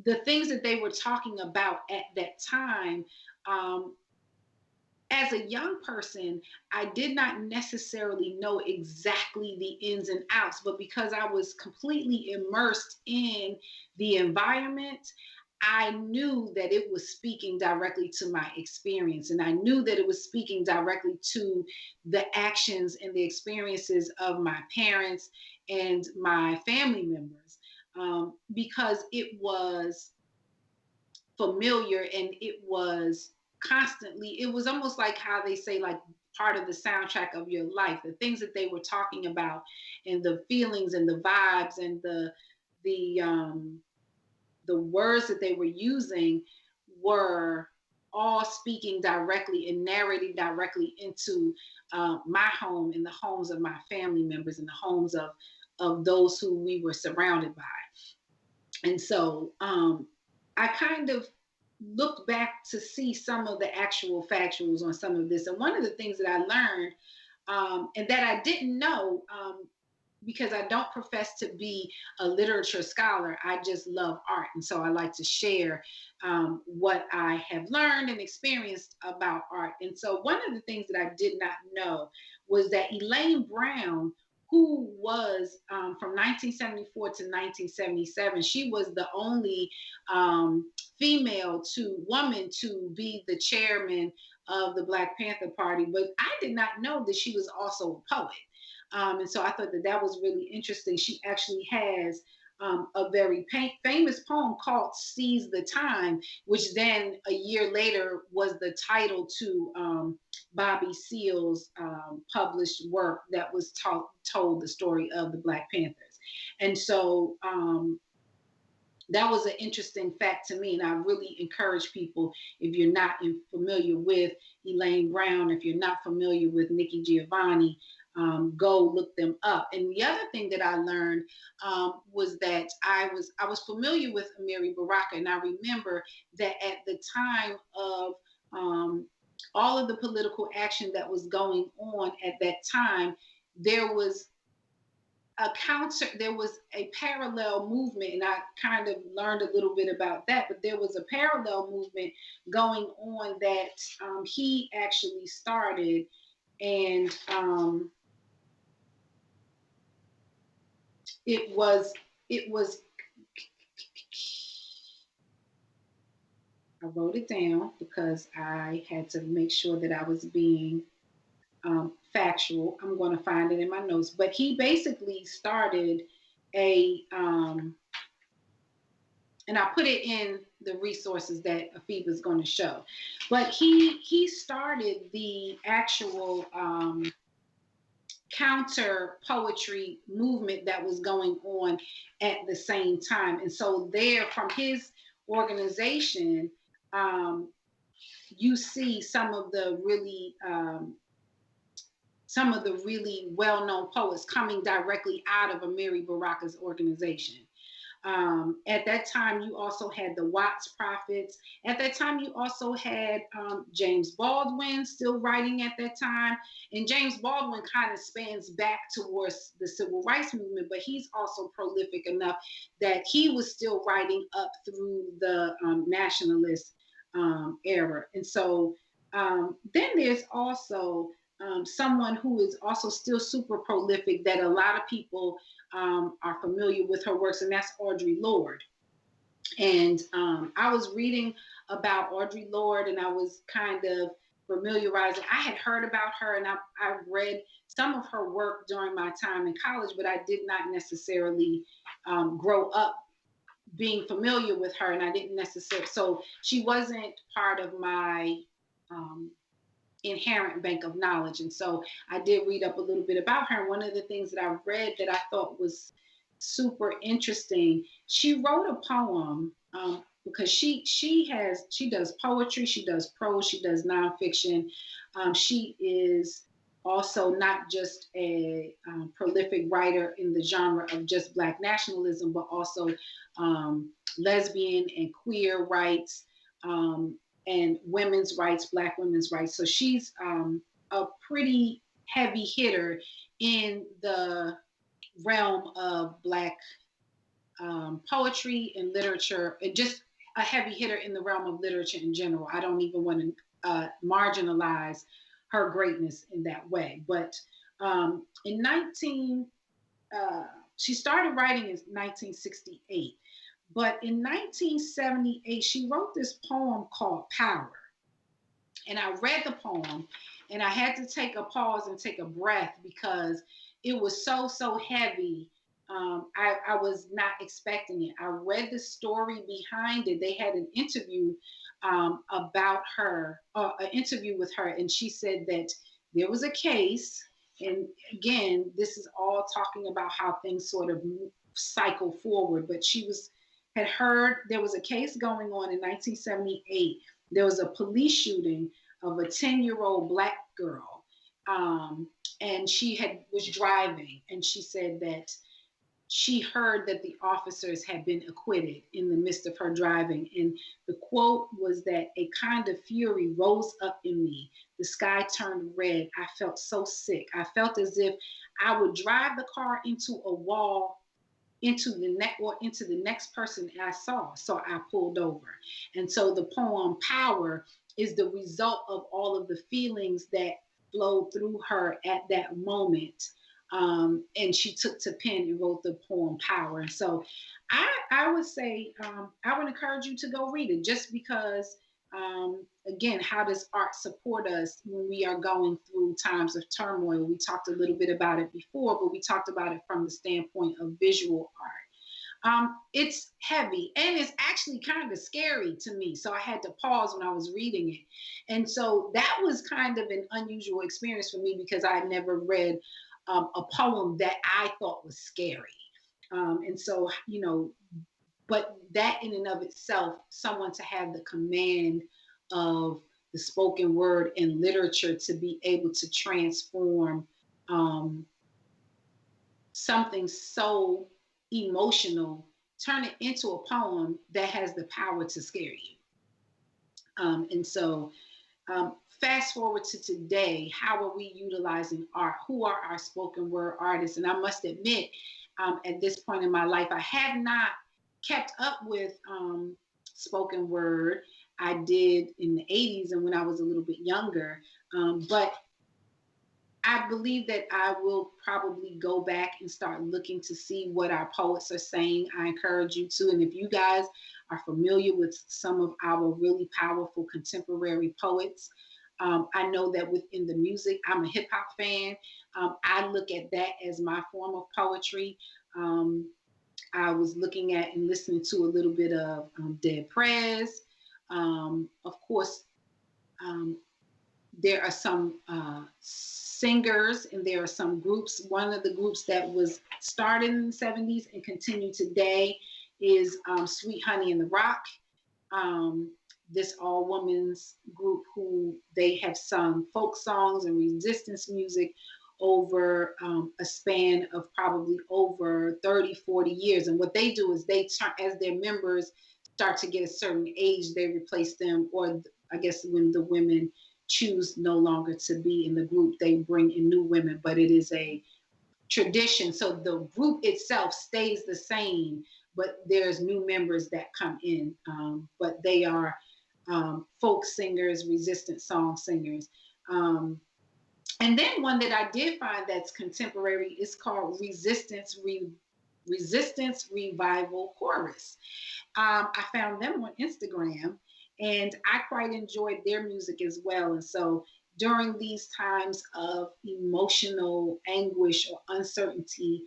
the things that they were talking about at that time, as a young person, I did not necessarily know exactly the ins and outs, but because I was completely immersed in the environment, I knew that it was speaking directly to my experience. And I knew that it was speaking directly to the actions and the experiences of my parents and my family members, because it was familiar and it was constantly, it was almost like how they say, like, part of the soundtrack of your life, the things that they were talking about and the feelings and the vibes and the words that they were using were all speaking directly and narrating directly into my home and the homes of my family members and the homes of those who we were surrounded by. And so I kind of looked back to see some of the actual factuals on some of this. And one of the things that I learned, and that I didn't know, because I don't profess to be a literature scholar, I just love art. And so I like to share what I have learned and experienced about art. And so one of the things that I did not know was that Elaine Brown, who was from 1974 to 1977, she was the only woman to be the chairman of the Black Panther Party. But I did not know that she was also a poet. And so I thought that that was really interesting. She actually has a very famous poem called Seize the Time, which then a year later was the title to Bobby Seale's published work that was told the story of the Black Panthers. And so that was an interesting fact to me. And I really encourage people, if you're not familiar with Elaine Brown, if you're not familiar with Nikki Giovanni, go look them up. And the other thing that I learned was that I was familiar with Amiri Baraka, and I remember that at the time of all of the political action that was going on at that time, there was a parallel movement, and I kind of learned a little bit about that, but there was a parallel movement going on that he actually started. And it was I wrote it down because I had to make sure that I was being factual. I'm going to find it in my notes, but he basically started and I put it in the resources that Afiba is going to show, but he started the actual counter poetry movement that was going on at the same time. And so there, from his organization, you see some of the really well-known poets coming directly out of Amiri Baraka's organization. At that time, you also had the Watts Prophets. At that time, you also had James Baldwin still writing at that time. And James Baldwin kind of spans back towards the civil rights movement, but he's also prolific enough that he was still writing up through the nationalist era. And so then there's also someone who is also still super prolific that a lot of people are familiar with her works, and that's Audre Lorde. And I was reading about Audre Lorde, and I was kind of familiarizing. I had heard about her, and I read some of her work during my time in college, but I did not necessarily grow up being familiar with her, and I didn't necessarily, so she wasn't part of my inherent bank of knowledge. And so I did read up a little bit about her. And one of the things that I read that I thought was super interesting, she wrote a poem, because she does poetry, she does prose, she does nonfiction. She is also not just a prolific writer in the genre of just Black nationalism, but also lesbian and queer rights, and women's rights, Black women's rights. So she's a pretty heavy hitter in the realm of Black poetry and literature, and just a heavy hitter in the realm of literature in general. I don't even want to marginalize her greatness in that way. But in 19, she started writing in 1968. But in 1978, she wrote this poem called Power. And I read the poem and I had to take a pause and take a breath because it was so heavy. I was not expecting it. I read the story behind it. They had an interview about her, an interview with her, and she said that there was a case. And again, this is all talking about how things sort of cycle forward. But had heard there was a case going on in 1978. There was a police shooting of a 10-year-old Black girl, and she was driving, and she said that she heard that the officers had been acquitted in the midst of her driving. And the quote was that a kind of fury rose up in me. The sky turned red. I felt so sick. I felt as if I would drive the car into a wall, into the next person I saw. So I pulled over. And so the poem Power is the result of all of the feelings that flowed through her at that moment. And she took to pen and wrote the poem Power. And so I would say, I would encourage you to go read it, just because, again, how does art support us when we are going through times of turmoil? We talked a little bit about it before, but we talked about it from the standpoint of visual art. It's heavy and it's actually kind of scary to me. So I had to pause when I was reading it. And so that was kind of an unusual experience for me because I had never read a poem that I thought was scary. And so, but that in and of itself, someone to have the command of the spoken word and literature to be able to transform something so emotional, turn it into a poem that has the power to scare you. And so fast forward to today, how are we utilizing art? Who are our spoken word artists? And I must admit, at this point in my life, I have not kept up with spoken word. I did in the 80s and when I was a little bit younger. But I believe that I will probably go back and start looking to see what our poets are saying. I encourage you to. And if you guys are familiar with some of our really powerful contemporary poets, I know that within the music, I'm a hip hop fan. I look at that as my form of poetry. I was looking at and listening to a little bit of Dead Prez. Of course, there are some singers and there are some groups. One of the groups that was started in the 70s and continue today is Sweet Honey and the Rock. This all women's group who they have sung folk songs and resistance music over a span of probably over 30, 40 years. And what they do is they turn, as their members start to get a certain age, they replace them, or I guess when the women choose no longer to be in the group, they bring in new women, but it is a tradition. So the group itself stays the same, but there's new members that come in. But they are folk singers, resistance song singers. And then one that I did find that's contemporary is called Resistance Revival Chorus. I found them on Instagram and I quite enjoyed their music as well. And so during these times of emotional anguish or uncertainty,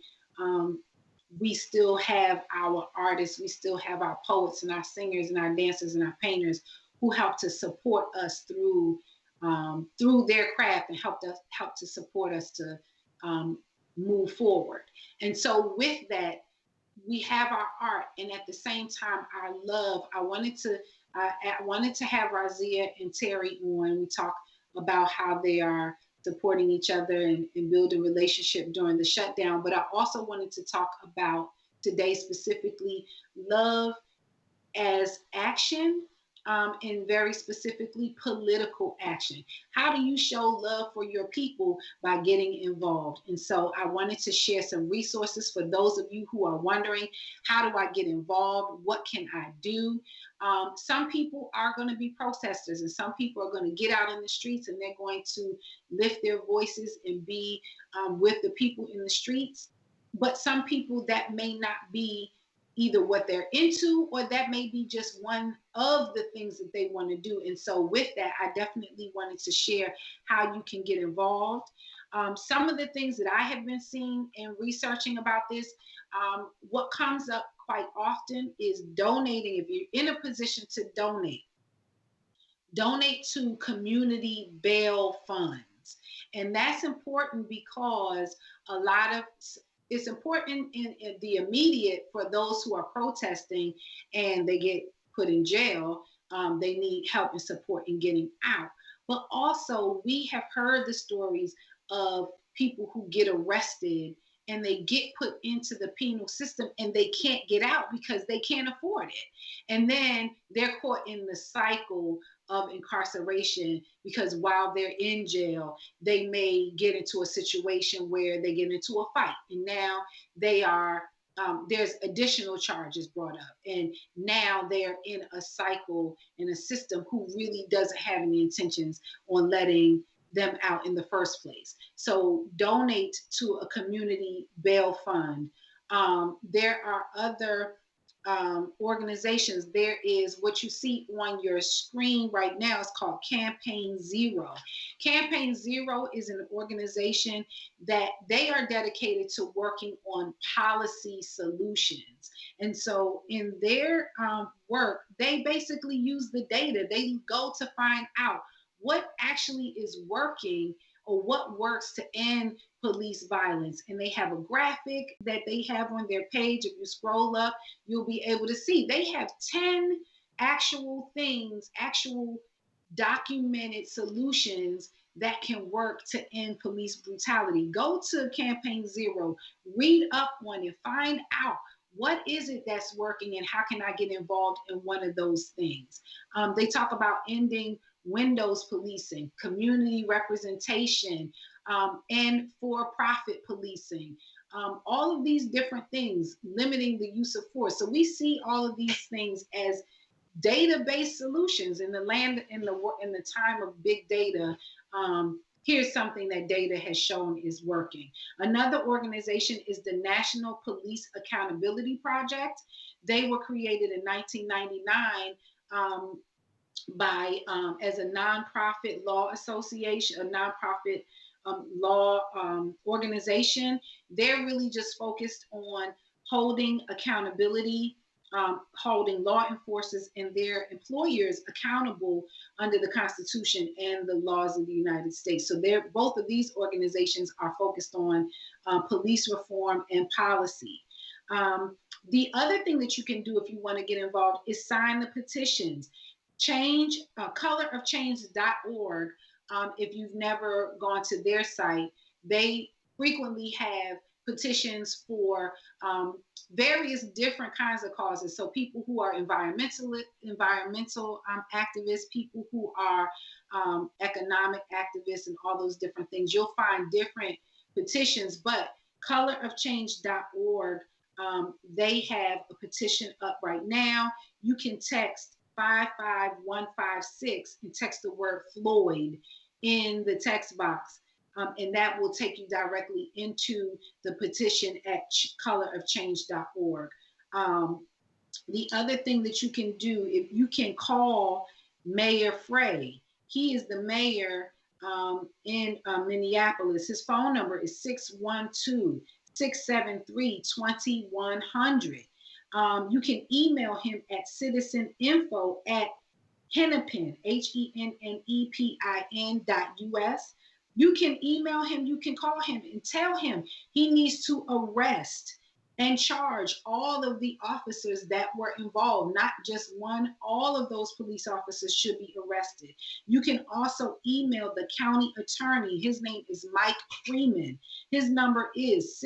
we still have our artists, we still have our poets and our singers and our dancers and our painters who help to support us through through their craft and help to support us to move forward. And so with that, we have our art, and at the same time, our love. I wanted to have Razia and Terry on. We talk about how they are supporting each other and building relationship during the shutdown. But I also wanted to talk about today specifically love as action, and very specifically political action. How do you show love for your people? By getting involved. And so I wanted to share some resources for those of you who are wondering, how do I get involved? What can I do? Some people are going to be protesters, and some people are going to get out in the streets and they're going to lift their voices and be with the people in the streets. But some people, that may not be either what they're into, or that may be just one of the things that they want to do. And so with that, I definitely wanted to share how you can get involved. Some of the things that I have been seeing and researching about this, what comes up quite often is donating. If you're in a position to donate to community bail funds. And that's important because it's important in the immediate for those who are protesting and they get put in jail. They need help and support in getting out. But also, we have heard the stories of people who get arrested and they get put into the penal system and they can't get out because they can't afford it. And then they're caught in the cycle of incarceration, because while they're in jail, they may get into a situation where they get into a fight, and now they are there's additional charges brought up, and now they're in a cycle in a system who really doesn't have any intentions on letting them out in the first place. So donate to a community bail fund. There are other organizations. There is what you see on your screen right now. It's called Campaign Zero. Campaign Zero is an organization that they are dedicated to working on policy solutions. And so in their work, they basically use the data. They go to find out what actually is working or what works to end police violence. And they have a graphic that they have on their page. If you scroll up, you'll be able to see they have 10 actual things, actual documented solutions that can work to end police brutality. Go to Campaign Zero, read up on it, find out what is it that's working and how can I get involved in one of those things. They talk about ending windows policing, community representation, and for-profit policing. All of these different things, limiting the use of force. So we see all of these things as data-based solutions in the time of big data. Here's something that data has shown is working. Another organization is the National Police Accountability Project. They were created in 1999 as a nonprofit law association, a nonprofit law organization. They're really just focused on holding accountability, holding law enforcers and their employers accountable under the Constitution and the laws of the United States. So both of these organizations are focused on police reform and policy. The other thing that you can do if you want to get involved is sign the petitions. Colorofchange.org. If you've never gone to their site, they frequently have petitions for various different kinds of causes. So people who are environmental activists, people who are economic activists, and all those different things. You'll find different petitions, but colorofchange.org, they have a petition up right now. You can text 55156 and text the word Floyd in the text box. And that will take you directly into the petition at colorofchange.org. The other thing that you can do, if you can call Mayor Frey. He is the mayor in Minneapolis. His phone number is 612-673-2100. You can email him at citizeninfo at Hennepin, HENNEPIN.US. You can email him, you can call him and tell him he needs to arrest and charge all of the officers that were involved, not just one. All of those police officers should be arrested. You can also email the county attorney. His name is Mike Freeman. His number is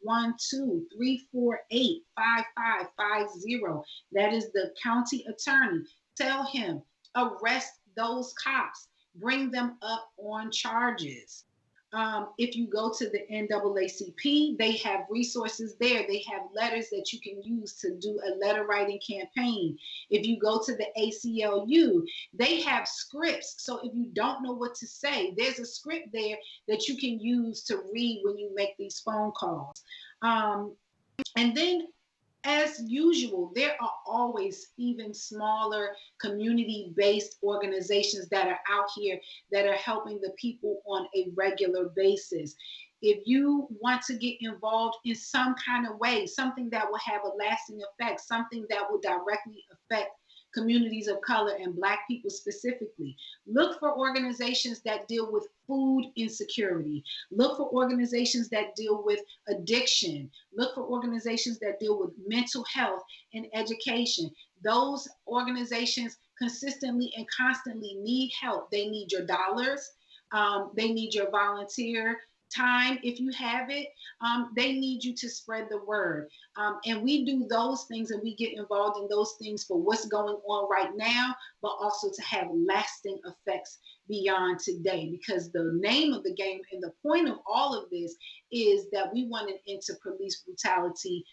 612-348-5550. That is the county attorney. Tell him, arrest those cops, bring them up on charges. If you go to the NAACP, they have resources there. They have letters that you can use to do a letter writing campaign. If you go to the ACLU, they have scripts. So if you don't know what to say, there's a script there that you can use to read when you make these phone calls. And then, as usual, there are always even smaller community-based organizations that are out here that are helping the people on a regular basis. If you want to get involved in some kind of way, something that will have a lasting effect, something that will directly affect communities of color and Black people specifically, look for organizations that deal with food insecurity. Look for organizations that deal with addiction. Look for organizations that deal with mental health and education. Those organizations consistently and constantly need help. They need your dollars. They need your volunteer time if you have it. They need you to spread the word. And we do those things and we get involved in those things for what's going on right now, but also to have lasting effects beyond today. Because the name of the game and the point of all of this is that we want an end to police brutality,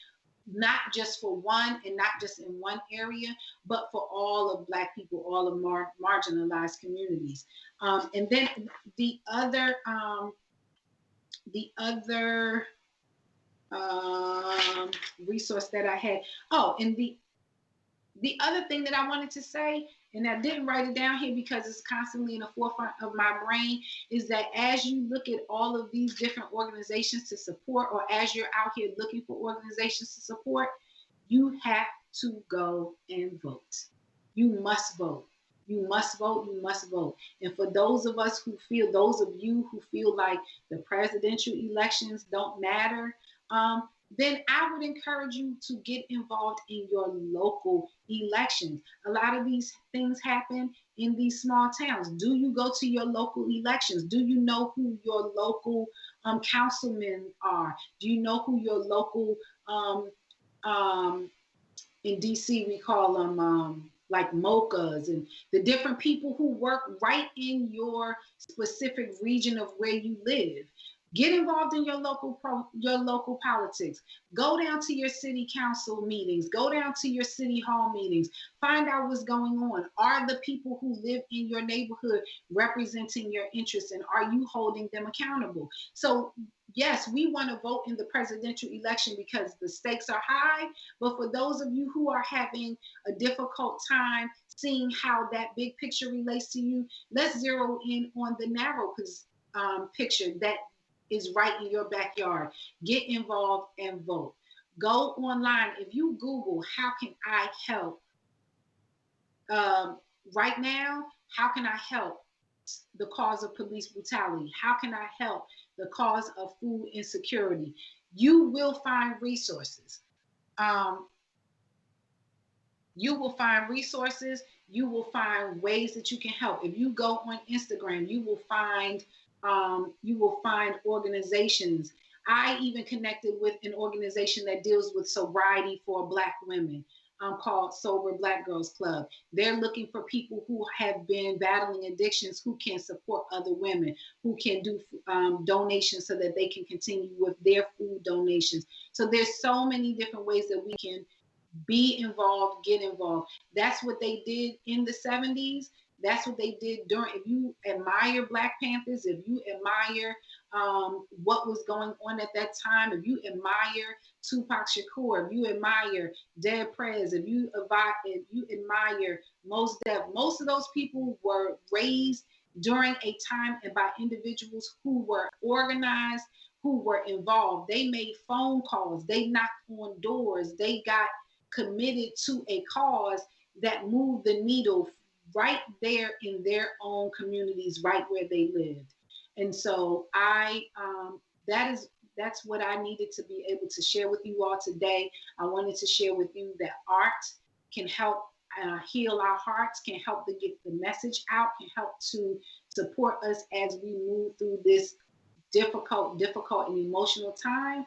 not just for one and not just in one area, but for all of Black people, all of marginalized communities. And then the other resource that I had. Oh, and the other thing that I wanted to say, and I didn't write it down here because it's constantly in the forefront of my brain, is that as you look at all of these different organizations to support, or as you're out here looking for organizations to support, you have to go and vote. You must vote. You must vote, you must vote. And for those of you who feel like the presidential elections don't matter, then I would encourage you to get involved in your local elections. A lot of these things happen in these small towns. Do you go to your local elections? Do you know who your local councilmen are? Do you know who your local, in DC we call them like mochas, and the different people who work right in your specific region of where you live. Get involved in your local politics. Go down to your city council meetings. Go down to your city hall meetings. Find out what's going on. Are the people who live in your neighborhood representing your interests, and are you holding them accountable? So yes, we want to vote in the presidential election because the stakes are high, but for those of you who are having a difficult time seeing how that big picture relates to you, let's zero in on the narrow picture that is right in your backyard. Get involved and vote. Go online. If you Google, how can I help? Right now, how can I help the cause of police brutality? How can I help the cause of food insecurity? You will find resources. You will find resources. You will find ways that you can help. If you go on Instagram, you will find organizations. I even connected with an organization that deals with sobriety for Black women, called Sober Black Girls Club. They're looking for people who have been battling addictions, who can support other women, who can do donations so that they can continue with their food donations. So there's so many different ways that we can be involved, get involved. That's what they did in the 70s. That's what they did during. If you admire Black Panthers, if you admire what was going on at that time, if you admire Tupac Shakur, if you admire Dead Prez, if you admire Mos Def, most of those people were raised during a time and by individuals who were organized, who were involved. They made phone calls, they knocked on doors, they got committed to a cause that moved the needle right there in their own communities, right where they lived. And so that is that's what I needed to be able to share with you all today. I wanted to share with you that art can help heal our hearts, can help to get the message out, can help to support us as we move through this difficult and emotional time.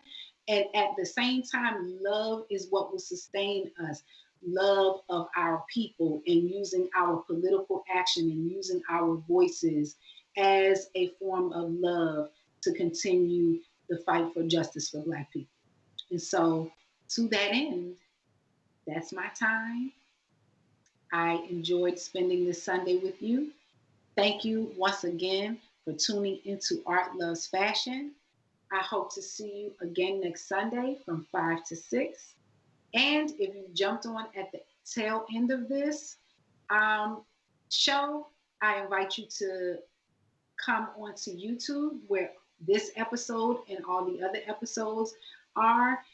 And at the same time, love is what will sustain us. Love of our people, and using our political action and using our voices as a form of love to continue the fight for justice for Black people. And so, to that end, that's my time. I enjoyed spending this Sunday with you. Thank you once again for tuning into Art Loves Fashion. I hope to see you again next Sunday from 5 to 6. And if you jumped on at the tail end of this show, I invite you to come onto YouTube, where this episode and all the other episodes are.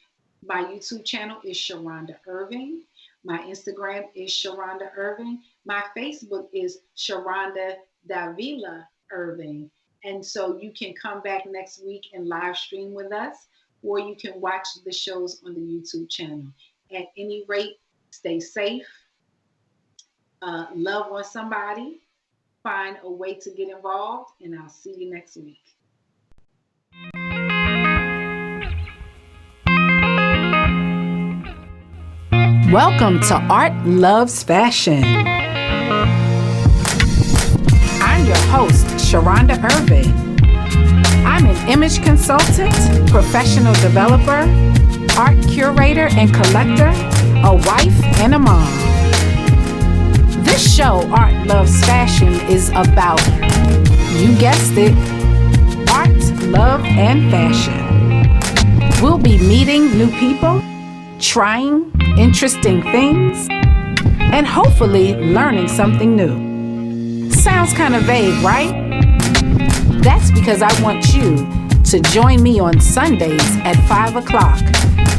My YouTube channel is Sharonda Irving. My Instagram is Sharonda Irving. My Facebook is Sharonda Davila Irving. And so you can come back next week and live stream with us, or you can watch the shows on the YouTube channel. At any rate, stay safe, love on somebody, find a way to get involved, and I'll see you next week. Welcome to Art Loves Fashion. I'm your host, Sharonda Irving. I'm an image consultant, professional developer, art curator and collector, a wife and a mom. This show, Art Loves Fashion, is about, you guessed it, art, love, and fashion. We'll be meeting new people, trying interesting things, and hopefully learning something new. Sounds kind of vague, right? That's because I want you to join me on Sundays at 5 o'clock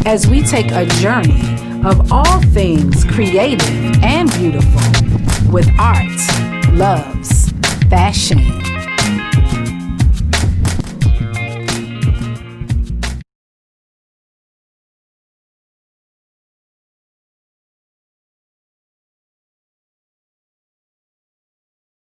as we take a journey of all things creative and beautiful with art, loves, fashion.